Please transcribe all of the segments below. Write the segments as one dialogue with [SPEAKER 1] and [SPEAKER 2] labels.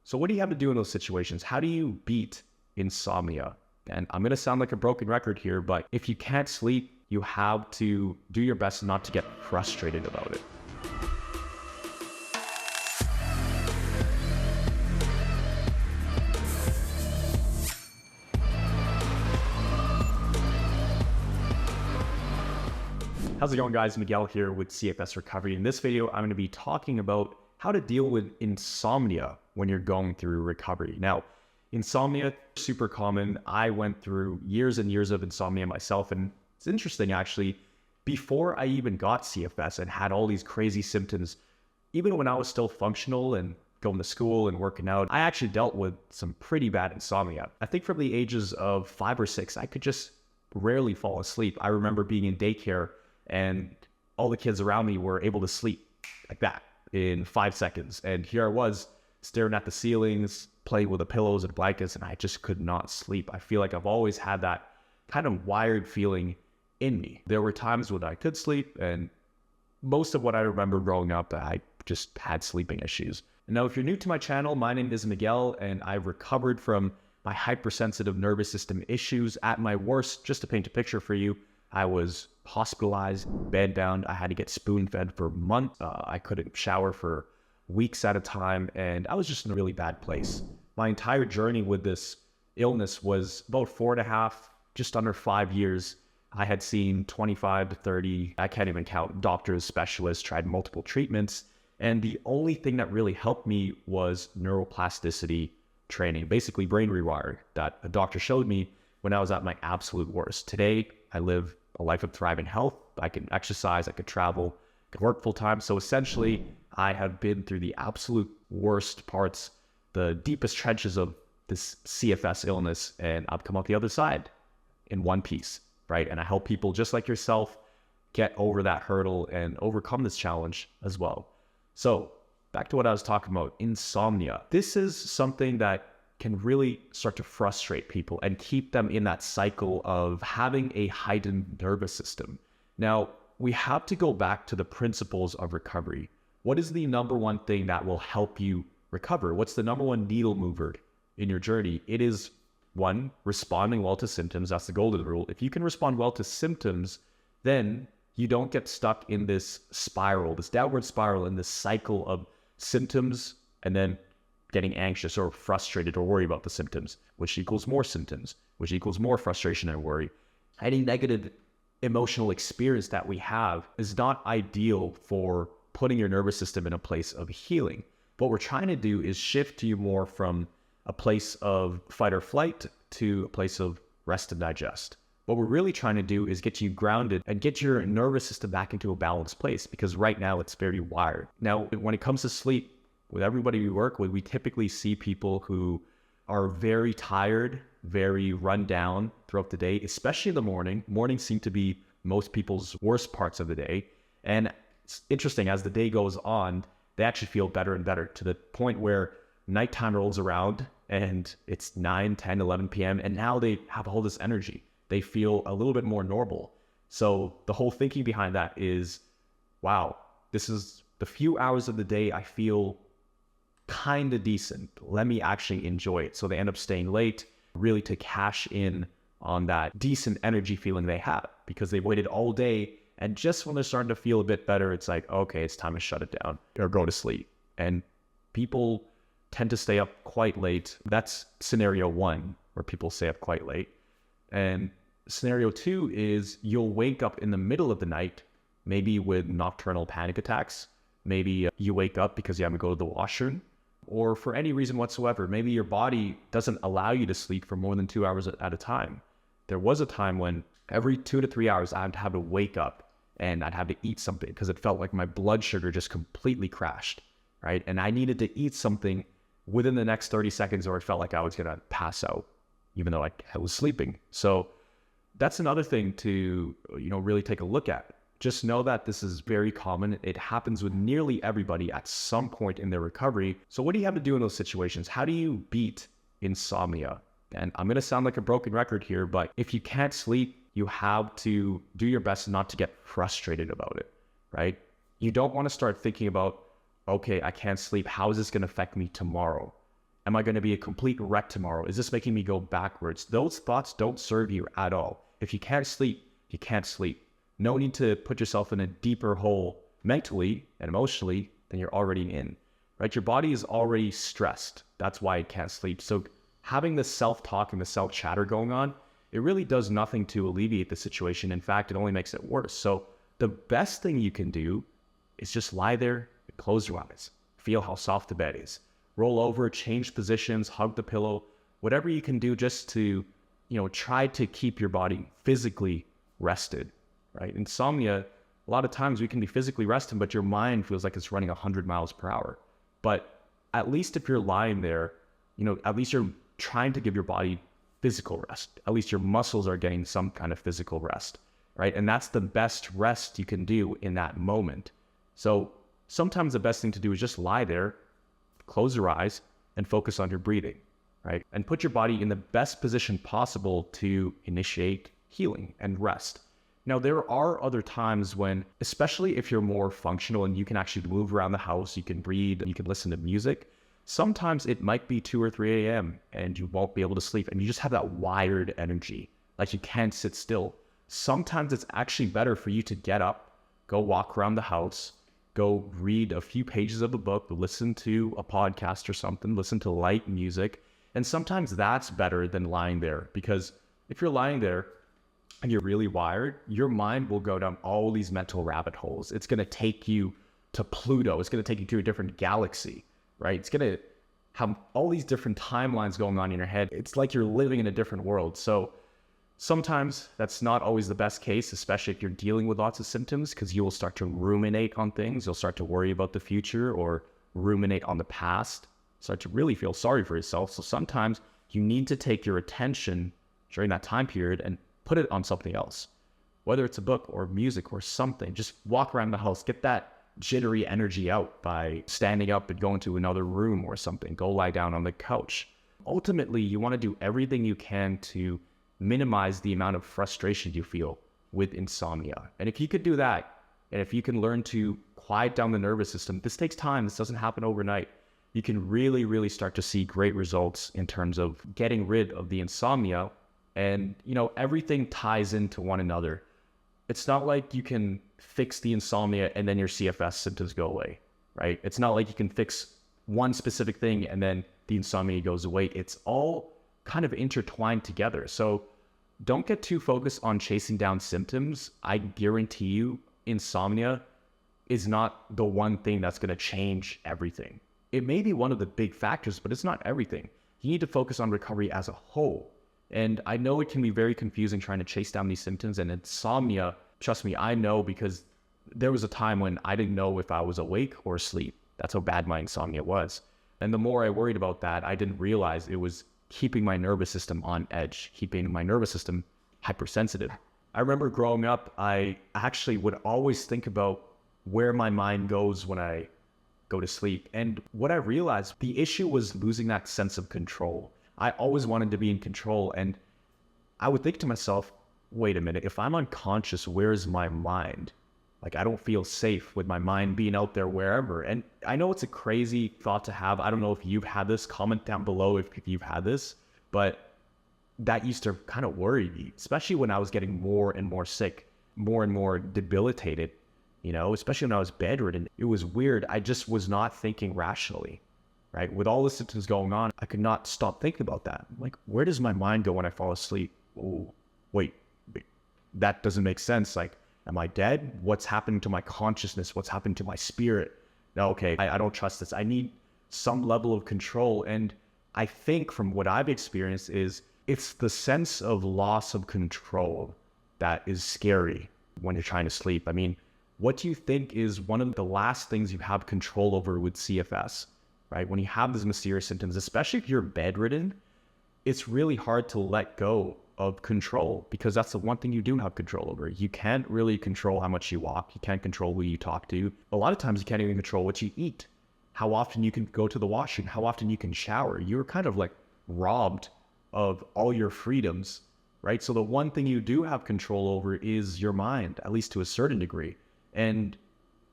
[SPEAKER 1] So what do you have to do in those situations? How do you beat insomnia? And I'm going to sound like a broken record here, but if you can't sleep, you have to do your best not to get frustrated about it. How's it going, guys? Miguel here with CFS Recovery. In this video, I'm going to be talking about how to deal with insomnia when you're going through recovery. Now, insomnia is super common. I went through years and years of insomnia myself, and it's interesting actually, before I even got CFS and had all these crazy symptoms, even when I was still functional and going to school and working out, I actually dealt with some pretty bad insomnia. I think from the ages of 5 or 6, I could just rarely fall asleep. I remember being in daycare and all the kids around me were able to sleep like that in 5 seconds. And here I was staring at the ceilings, playing with the pillows and blankets, and I just could not sleep. I feel like I've always had that kind of wired feeling in me. There were times when I could sleep, and most of what I remember growing up, I just had sleeping issues. And now, if you're new to my channel, my name is Miguel, and I've recovered from my hypersensitive nervous system issues at my worst. Just to paint a picture for you, I was hospitalized, bedbound. I had to get spoon-fed for months. I couldn't shower for weeks at a time, and I was just in a really bad place. My entire journey with this illness was about 4.5, just under 5 years. I had seen 25 to 30, I can't even count, doctors, specialists, tried multiple treatments, and the only thing that really helped me was neuroplasticity training, basically brain rewiring, that a doctor showed me when I was at my absolute worst. Today, I live a life of thriving health. I can exercise, I could travel, I could work full time. So essentially, I have been through the absolute worst parts, the deepest trenches of this CFS illness, and I've come out the other side in one piece, right? And I help people just like yourself get over that hurdle and overcome this challenge as well. So back to what I was talking about, insomnia. This is something that can really start to frustrate people and keep them in that cycle of having a heightened nervous system. Now, we have to go back to the principles of recovery. What is the number one thing that will help you recover? What's the number one needle mover in your journey? It is, one, responding well to symptoms. That's the golden rule. If you can respond well to symptoms, then you don't get stuck in this spiral, this downward spiral, in this cycle of symptoms and then getting anxious or frustrated or worry about the symptoms, which equals more symptoms, which equals more frustration and worry. Any negative emotional experience that we have is not ideal for putting your nervous system in a place of healing. What we're trying to do is shift you more from a place of fight or flight to a place of rest and digest. What we're really trying to do is get you grounded and get your nervous system back into a balanced place, because right now it's very wired. Now, when it comes to sleep, with everybody we work with, we typically see people who are very tired, very run down throughout the day, especially in the morning. Mornings seem to be most people's worst parts of the day. And it's interesting, as the day goes on, they actually feel better and better, to the point where nighttime rolls around and it's 9, 10, 11 p.m. And now they have all this energy. They feel a little bit more normal. So the whole thinking behind that is, wow, this is the few hours of the day I feel kind of decent. Let me actually enjoy it. So they end up staying late, really to cash in on that decent energy feeling they have, because they waited all day. And just when they're starting to feel a bit better, it's like, okay, it's time to shut it down or go to sleep. And people tend to stay up quite late. That's scenario one, where people stay up quite late. And scenario two is you'll wake up in the middle of the night, maybe with nocturnal panic attacks. Maybe you wake up because you have to go to the washroom, or for any reason whatsoever. Maybe your body doesn't allow you to sleep for more than 2 hours at a time. There was a time when every 2 to 3 hours I'd have to wake up and I'd have to eat something, because it felt like my blood sugar just completely crashed, right? And I needed to eat something within the next 30 seconds or it felt like I was going to pass out, even though I was sleeping. So that's another thing to, really take a look at. Just know that this is very common. It happens with nearly everybody at some point in their recovery. So what do you have to do in those situations? How do you beat insomnia? And I'm going to sound like a broken record here, but if you can't sleep, you have to do your best not to get frustrated about it, right? You don't want to start thinking about, okay, I can't sleep. How is this going to affect me tomorrow? Am I going to be a complete wreck tomorrow? Is this making me go backwards? Those thoughts don't serve you at all. If you can't sleep, you can't sleep. No need to put yourself in a deeper hole mentally and emotionally than you're already in, right? Your body is already stressed. That's why it can't sleep. So having the self-talk and the self-chatter going on, it really does nothing to alleviate the situation. In fact, it only makes it worse. So the best thing you can do is just lie there and close your eyes. Feel how soft the bed is. Roll over, change positions, hug the pillow, whatever you can do just to, try to keep your body physically rested, right? Insomnia, a lot of times we can be physically rested, but your mind feels like it's running 100 miles per hour. But at least if you're lying there, at least you're trying to give your body physical rest. At least your muscles are getting some kind of physical rest, right? And that's the best rest you can do in that moment. So sometimes the best thing to do is just lie there, close your eyes, and focus on your breathing, right? And put your body in the best position possible to initiate healing and rest. Now, there are other times when, especially if you're more functional and you can actually move around the house, you can read, you can listen to music, sometimes it might be 2 or 3 a.m. and you won't be able to sleep and you just have that wired energy, like you can't sit still. Sometimes it's actually better for you to get up, go walk around the house, go read a few pages of a book, listen to a podcast or something, listen to light music. And sometimes that's better than lying there, because if you're lying there and you're really wired, your mind will go down all these mental rabbit holes. It's going to take you to Pluto. It's going to take you to a different galaxy, right? It's going to have all these different timelines going on in your head. It's like you're living in a different world. So sometimes that's not always the best case, especially if you're dealing with lots of symptoms, because you will start to ruminate on things. You'll start to worry about the future or ruminate on the past, start to really feel sorry for yourself. So sometimes you need to take your attention during that time period and put it on something else, whether it's a book or music or something. Just walk around the house, get that jittery energy out by standing up and going to another room or something. Go lie down on the couch. Ultimately, you want to do everything you can to minimize the amount of frustration you feel with insomnia. And if you could do that, and if you can learn to quiet down the nervous system, this takes time. This doesn't happen overnight. You can really, really start to see great results in terms of getting rid of the insomnia. And, everything ties into one another. It's not like you can fix the insomnia and then your CFS symptoms go away, right? It's not like you can fix one specific thing and then the insomnia goes away. It's all kind of intertwined together. So don't get too focused on chasing down symptoms. I guarantee you, insomnia is not the one thing that's going to change everything. It may be one of the big factors, but it's not everything. You need to focus on recovery as a whole. And I know it can be very confusing trying to chase down these symptoms, and insomnia, trust me, I know, because there was a time when I didn't know if I was awake or asleep. That's how bad my insomnia was. And the more I worried about that, I didn't realize it was keeping my nervous system on edge, keeping my nervous system hypersensitive. I remember growing up, I actually would always think about where my mind goes when I go to sleep. And what I realized, the issue was losing that sense of control. I always wanted to be in control. And I would think to myself, wait a minute, if I'm unconscious, where's my mind? Like, I don't feel safe with my mind being out there wherever. And I know it's a crazy thought to have. I don't know if you've had this. Comment down below if you've had this. But that used to kind of worry me, especially when I was getting more and more sick, more and more debilitated, especially when I was bedridden. It was weird. I just was not thinking rationally, right? With all the symptoms going on, I could not stop thinking about that. Like, where does my mind go when I fall asleep? Oh, wait, that doesn't make sense. Like, am I dead? What's happening to my consciousness? What's happening to my spirit? No, okay, I don't trust this. I need some level of control. And I think from what I've experienced is it's the sense of loss of control that is scary when you're trying to sleep. I mean, what do you think is one of the last things you have control over with CFS, right? When you have these mysterious symptoms, especially if you're bedridden, it's really hard to let go of control, because that's the one thing you do have control over. You can't really control how much you walk. You can't control who you talk to. A lot of times you can't even control what you eat, how often you can go to the washroom, how often you can shower. You're kind of like robbed of all your freedoms, right? So the one thing you do have control over is your mind, at least to a certain degree. And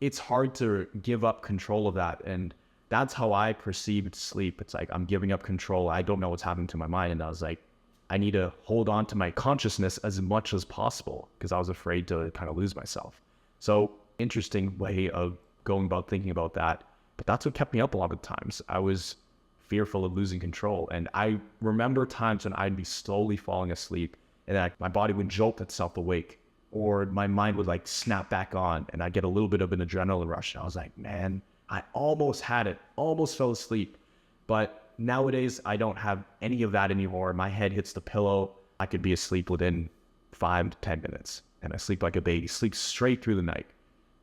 [SPEAKER 1] it's hard to give up control of that. And that's how I perceived sleep. It's like, I'm giving up control. I don't know what's happening to my mind. And I was like, I need to hold on to my consciousness as much as possible because I was afraid to kind of lose myself. So interesting way of going about thinking about that. But that's what kept me up a lot of times. I was fearful of losing control. And I remember times when I'd be slowly falling asleep and my body would jolt itself awake, or my mind would like snap back on and I'd get a little bit of an adrenaline rush. And I was like, man, I almost had it, almost fell asleep. But nowadays I don't have any of that anymore. My head hits the pillow. I could be asleep within 5 to 10 minutes and I sleep like a baby, sleep straight through the night,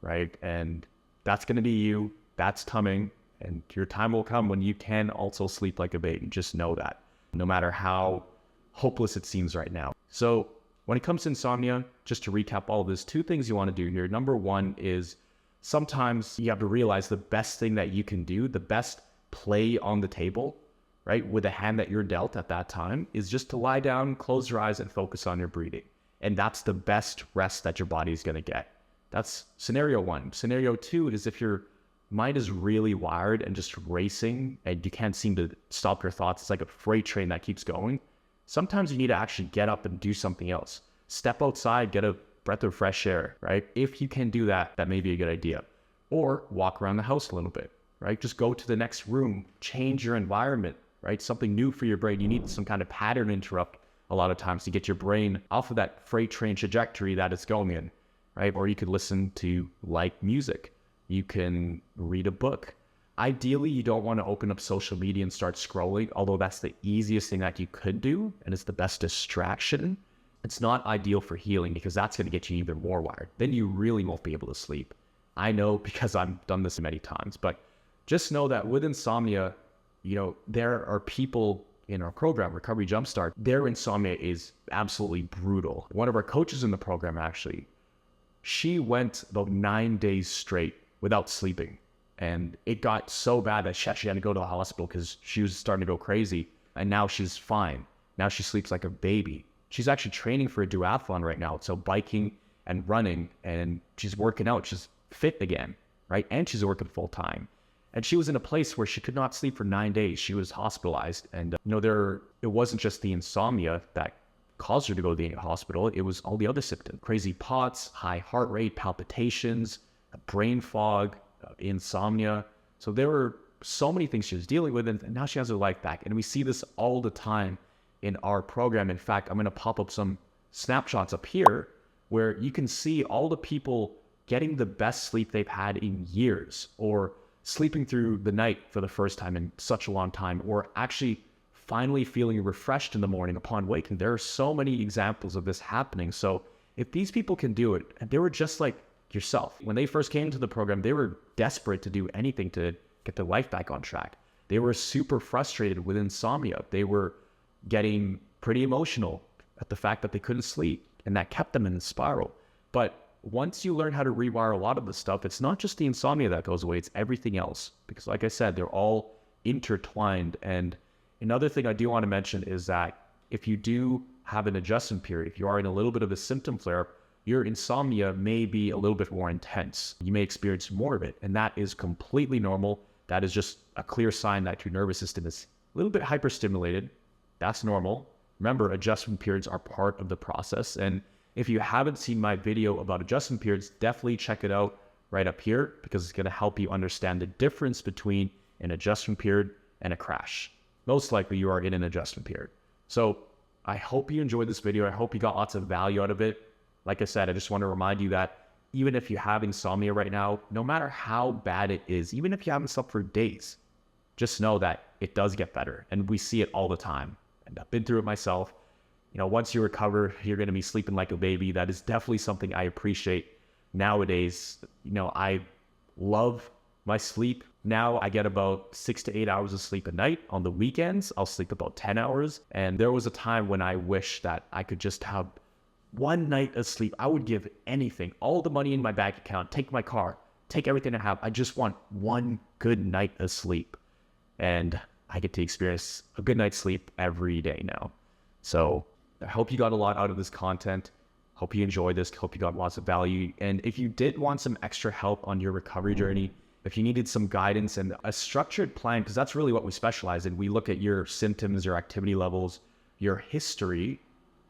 [SPEAKER 1] right? And that's going to be you. That's coming. And your time will come when you can also sleep like a baby. Just know that, no matter how hopeless it seems right now. So when it comes to insomnia, just to recap all of this, 2 things you want to do here. Number 1 is sometimes you have to realize the best thing that you can do, the best play on the table, right, with the hand that you're dealt at that time, is just to lie down, close your eyes, and focus on your breathing. And that's the best rest that your body is going to get. That's scenario 1. Scenario 2 is if your mind is really wired and just racing and you can't seem to stop your thoughts. It's like a freight train that keeps going. Sometimes you need to actually get up and do something else. Step outside, get a breath of fresh air, right? If you can do that, that may be a good idea. Or walk around the house a little bit, right? Just go to the next room, change your environment, right? Something new for your brain. You need some kind of pattern interrupt a lot of times to get your brain off of that freight train trajectory that it's going in, right? Or you could listen to light music. You can read a book. Ideally, you don't want to open up social media and start scrolling, although that's the easiest thing that you could do, and it's the best distraction. It's not ideal for healing because that's going to get you even more wired. Then you really won't be able to sleep. I know because I've done this many times, but just know that with insomnia, there are people in our program, Recovery Jumpstart, their insomnia is absolutely brutal. One of our coaches in the program, actually, she went about 9 days straight without sleeping. And it got so bad that she actually had to go to the hospital because she was starting to go crazy. And now she's fine. Now she sleeps like a baby. She's actually training for a duathlon right now. So biking and running, and she's working out. She's fit again, right? And she's working full time. And she was in a place where she could not sleep for 9 days. She was hospitalized. And, it wasn't just the insomnia that caused her to go to the hospital. It was all the other symptoms: crazy POTS, high heart rate, palpitations, brain fog, insomnia. So there were so many things she was dealing with, and now she has her life back. And we see this all the time in our program. In fact, I'm going to pop up some snapshots up here where you can see all the people getting the best sleep they've had in years, or sleeping through the night for the first time in such a long time, or actually finally feeling refreshed in the morning upon waking. There are so many examples of this happening. So if these people can do it, and they were just like yourself, when they first came to the program, they were desperate to do anything to get their life back on track. They were super frustrated with insomnia. They were getting pretty emotional at the fact that they couldn't sleep, and that kept them in the spiral. But once you learn how to rewire a lot of the stuff, it's not just the insomnia that goes away, it's everything else. Because like I said, they're all intertwined. And another thing I do want to mention is that if you do have an adjustment period, if you are in a little bit of a symptom flare, your insomnia may be a little bit more intense. You may experience more of it, and that is completely normal. That is just a clear sign that your nervous system is a little bit hyperstimulated. That's normal. Remember, adjustment periods are part of the process. And if you haven't seen my video about adjustment periods, definitely check it out right up here, because it's going to help you understand the difference between an adjustment period and a crash. Most likely you are in an adjustment period. So I hope you enjoyed this video. I hope you got lots of value out of it. Like I said, I just want to remind you that even if you have insomnia right now, no matter how bad it is, even if you haven't slept for days, just know that it does get better. And we see it all the time. And I've been through it myself. Once you recover, you're going to be sleeping like a baby. That is definitely something I appreciate nowadays. I love my sleep. Now I get about 6 to 8 hours of sleep a night. On the weekends, I'll sleep about 10 hours. And there was a time when I wished that I could just have one night of sleep. I would give anything, all the money in my bank account, take my car, take everything I have. I just want one good night of sleep. And I get to experience a good night's sleep every day now. So I hope you got a lot out of this content. Hope you enjoyed this. Hope you got lots of value. And if you did want some extra help on your recovery journey, If you needed some guidance and a structured plan, because that's really what we specialize in. We look at your symptoms, your activity levels, your history,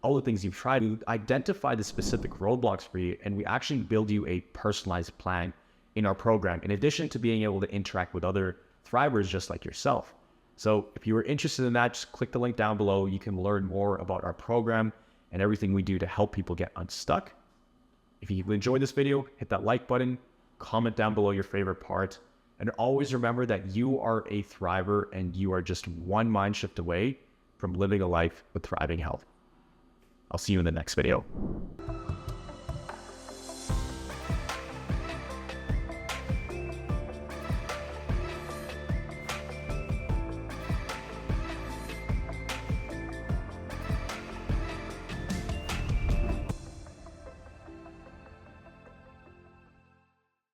[SPEAKER 1] all the things you've tried, to identify the specific roadblocks for you, and we actually build you a personalized plan in our program, in addition to being able to interact with other thrivers just like yourself. So if you were interested in that, just click the link down below. You can learn more about our program and everything we do to help people get unstuck. If you enjoyed this video, hit that like button, comment down below your favorite part, and always remember that you are a thriver and you are just one mind shift away from living a life with thriving health. I'll see you in the next video.